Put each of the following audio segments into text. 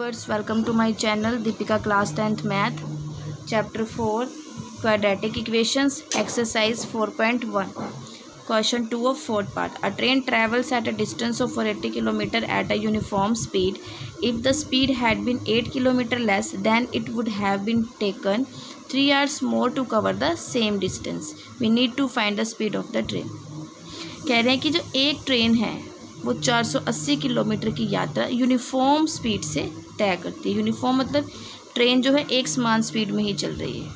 viewers, welcome to my channel Deepika Class 10th Math Chapter 4 Quadratic Equations Exercise 4.1 Question 2 of 4th part. A train travels at a distance of 480 km at a uniform speed. If the speed had been 8 km less, then it would have been taken 3 hours more to cover the same distance. We need to find the speed of the train. कह रहे हैं कि जो एक train है वो 480 kilometre की यात्रा यूनिफॉर्म स्पीड से तय करती है। यूनिफॉर्म मतलब ट्रेन जो है एक समान स्पीड में ही चल रही है।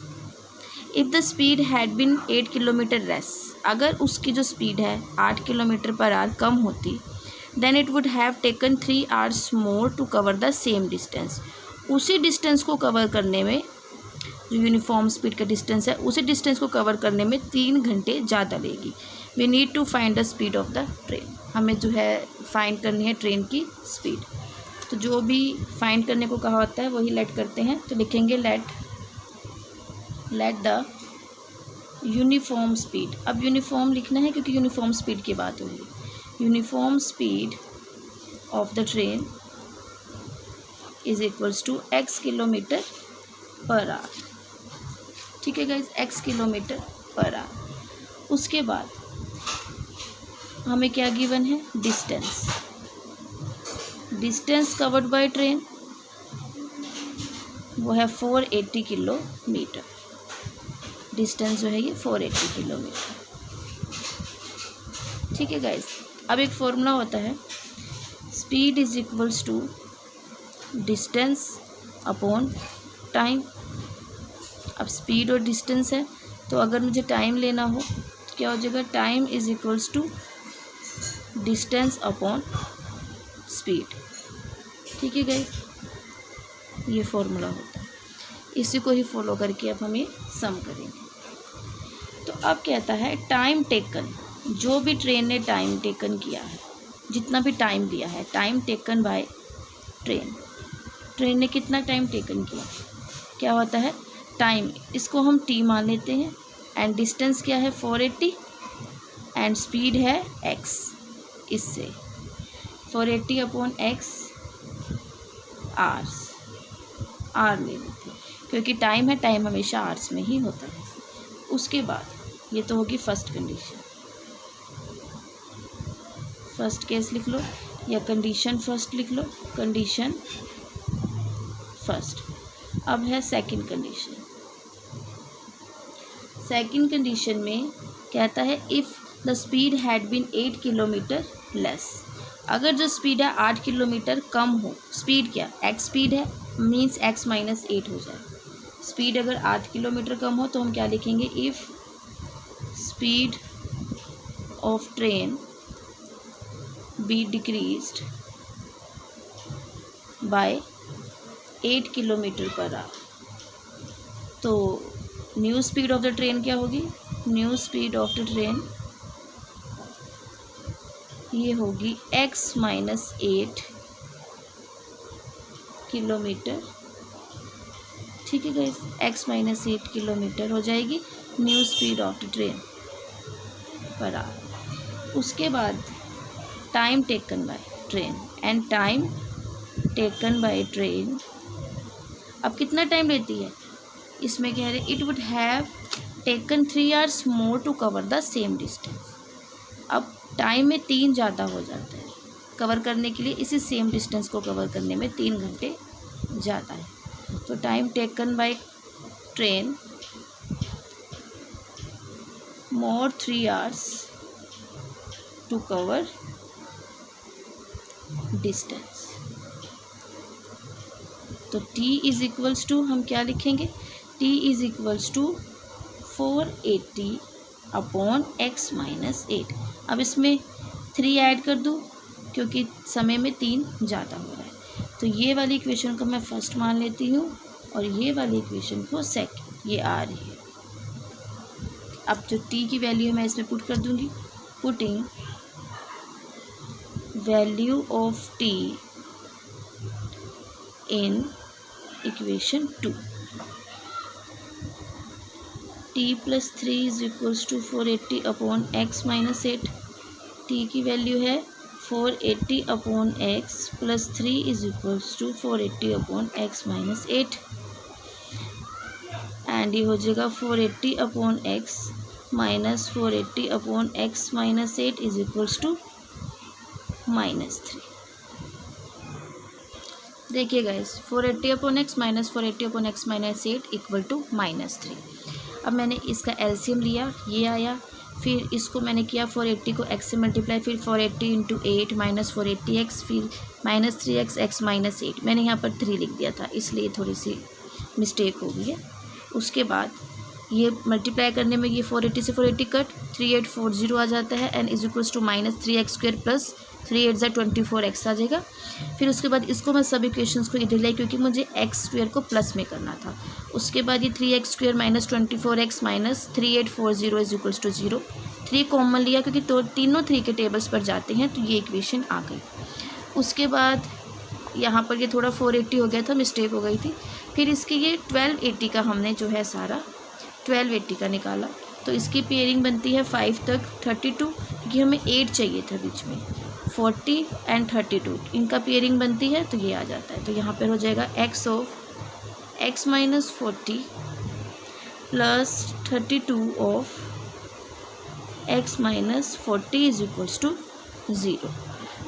If the speed had been 8 kilometre less, अगर उसकी जो स्पीड है 8 किलोमीटर पर आवर कम होती, then it would have taken 3 hours more to cover the same distance. उसी डिस्टेंस को कवर करने में, जो यूनिफॉर्म स्पीड का डिस्टेंस है, उसी डिस्टेंस को कवर करने में 3 घंटे ज़्यादा लेगी। We need to find the speed of the train. हमें जो है फाइंड करनी है ट्रेन की स्पीड। तो जो भी फाइंड करने को कहा होता है वही लेट करते हैं। तो लिखेंगे लेट द यूनिफॉर्म स्पीड। अब यूनिफॉर्म लिखना है क्योंकि यूनिफॉर्म स्पीड की बात हो रही। Uniform speed of the train is equals to x kilometre per hour. ठीक है guys, x kilometre per hour. उसके बाद हमें क्या गिवन है, डिस्टेंस कवर्ड बाय ट्रेन वो है 480 किलोमीटर। डिस्टेंस जो है ये 480 किलोमीटर। ठीक है गाइज, अब एक फॉर्मूला होता है, speed is equals to distance upon time. अब स्पीड और डिस्टेंस है, तो अगर मुझे टाइम लेना हो तो क्या हो जाएगा, time is equals to distance upon speed. ठीक है गाइस, ये फॉर्मूला होता है। इसी को ही फॉलो करके अब हमें सम करेंगे। तो अब कहता है टाइम टेकन, जो भी ट्रेन ने टाइम टेकन किया है, जितना भी टाइम लिया है, टाइम टेकन बाय ट्रेन ने कितना टाइम टेकन किया, क्या होता है टाइम, इसको हम टी मान लेते हैं, एंड डिस्टेंस क्या है 480 एंड स्पीड है x। इससे 480 अपॉन x आवर्स, आर ले लेते हैं क्योंकि टाइम है, टाइम हमेशा आवर्स में ही होता है। उसके बाद ये तो होगी फर्स्ट कंडीशन, फर्स्ट केस लिख लो या कंडीशन फर्स्ट लिख लो, कंडीशन फर्स्ट। अब है सेकंड कंडीशन। सेकंड कंडीशन में कहता है if the speed had been 8 kilometre less, अगर जो स्पीड है 8 किलोमीटर कम हो, स्पीड क्या x स्पीड है, मीन्स x माइनस 8 हो जाए। स्पीड अगर 8 किलोमीटर कम हो तो हम क्या लिखेंगे, if speed of train be decreased by 8 kilometre per hour, तो new speed of the train क्या होगी, new speed of the train ये होगी x माइनस 8 किलोमीटर। ठीक है गाइस, x माइनस 8 किलोमीटर हो जाएगी new speed of the train per hour. उसके बाद time taken by train, and time taken by train अब कितना टाइम लेती है, इसमें कह रहे it would have taken 3 hours more to cover the same distance. अब टाइम में 3 ज़्यादा हो जाता है कवर करने के लिए, इसी सेम डिस्टेंस को कवर करने में 3 घंटे ज़्यादा है। तो time taken by train more 3 hours to cover distance. तो t इज इक्वल्स टू हम क्या लिखेंगे, t is equals to 480 upon x minus 8। अब इसमें 3 ऐड कर दूँ क्योंकि समय में 3 ज़्यादा हो रहा है। तो ये वाली इक्वेशन को मैं फर्स्ट मान लेती हूँ और ये वाली इक्वेशन को सेकंड, ये आ रही है। अब जो t की वैल्यू है मैं इसमें पुट कर दूँगी, putting value of t in equation 2, t plus 3 is equals to 480 upon x minus 8। t की वैल्यू है 480 upon x plus 3 is equals to 480 upon x minus 8 and ये हो जाएगा 480 upon x minus 480 upon x minus 8 is equals to -3। देखिए guys 480 upon x minus 480 upon x minus 8 equal to -3। अब मैंने इसका LCM लिया, ये आया, फिर इसको मैंने किया 480 को x से मल्टीप्लाई, फिर 480 इंटू 8 माइनस 480x, फिर -3x x माइनस 8। मैंने यहाँ पर 3 लिख दिया था इसलिए थोड़ी सी मिस्टेक हो गई है। उसके बाद ये मल्टीप्लाई करने में ये 480 से 480 कट 3840 आ जाता है and is equals to -3x² plus 3 8 24x आ जाएगा। फिर उसके बाद इसको मैं सब इक्वेशंस को इधर लाई क्योंकि मुझे x² को प्लस में करना था। उसके बाद ये 3x² minus 24x minus 3840 is equals to 0। 3 common लिया क्योंकि तो तीनों 3 के टेबल्स पर जाते हैं तो ये इक्वेशन आ गई। उसके बाद यहाँ पर ये थोड़ा 480 हो गया था, मिस्टेक हो गई थी। फिर इसके ये 1280 का हमने जो है सारा 1280 का निकाला तो इसकी पेयरिंग बनती है 5 तक 32 क्योंकि हमें 8 चाहिए था बीच में, 40 एंड 32 इनका पेयरिंग बनती है तो ये आ जाता है। तो यहाँ पर हो जाएगा x of x minus 40 plus 32 of x minus 40 is equals to 0।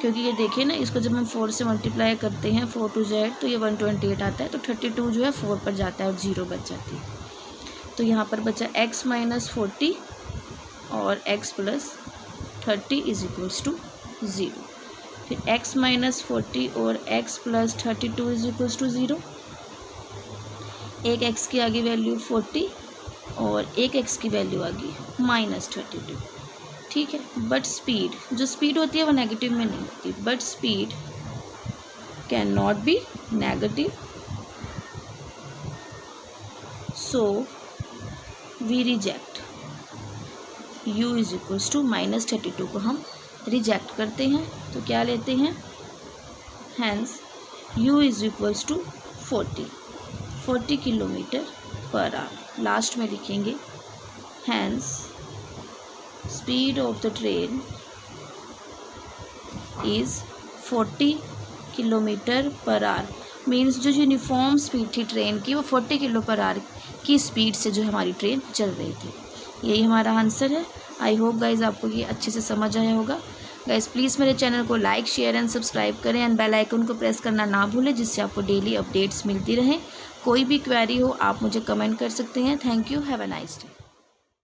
क्योंकि ये देखिए ना, इसको जब हम 4 से मल्टीप्लाई करते हैं 4 to z तो ये 128 आता है, तो 32 जो है 4 पर जाता है और 0 बच जाती है। तो यहाँ पर बचा x माइनस 40 और x plus 30 is equals to 0। फिर x माइनस 40 और x plus 32 is equals to 0। एक x की आगे वैल्यू 40 और एक x की वैल्यू आ गई -32। ठीक है, बट स्पीड, जो स्पीड होती है वो नेगेटिव में नहीं होती, but speed can not be negative, so we reject u is equals to -32 को हम रिजेक्ट करते हैं। तो क्या लेते हैं, hence u is equals to 40 kilometre per hour. Last में लिखेंगे hence speed of the train is 40 kilometre per hour. Means जो यूनिफॉर्म स्पीड थी ट्रेन की वो 40 किलो पर आवर की स्पीड से जो हमारी ट्रेन चल रही थी। यही हमारा आंसर है। आई होप गाइज आपको ये अच्छे से समझ आया होगा। गाइज प्लीज़ मेरे चैनल को लाइक शेयर एंड सब्सक्राइब करें एंड बेल आइकन को प्रेस करना ना भूलें जिससे आपको डेली अपडेट्स मिलती रहें। कोई भी क्वेरी हो आप मुझे कमेंट कर सकते हैं। Thank you, have a nice day.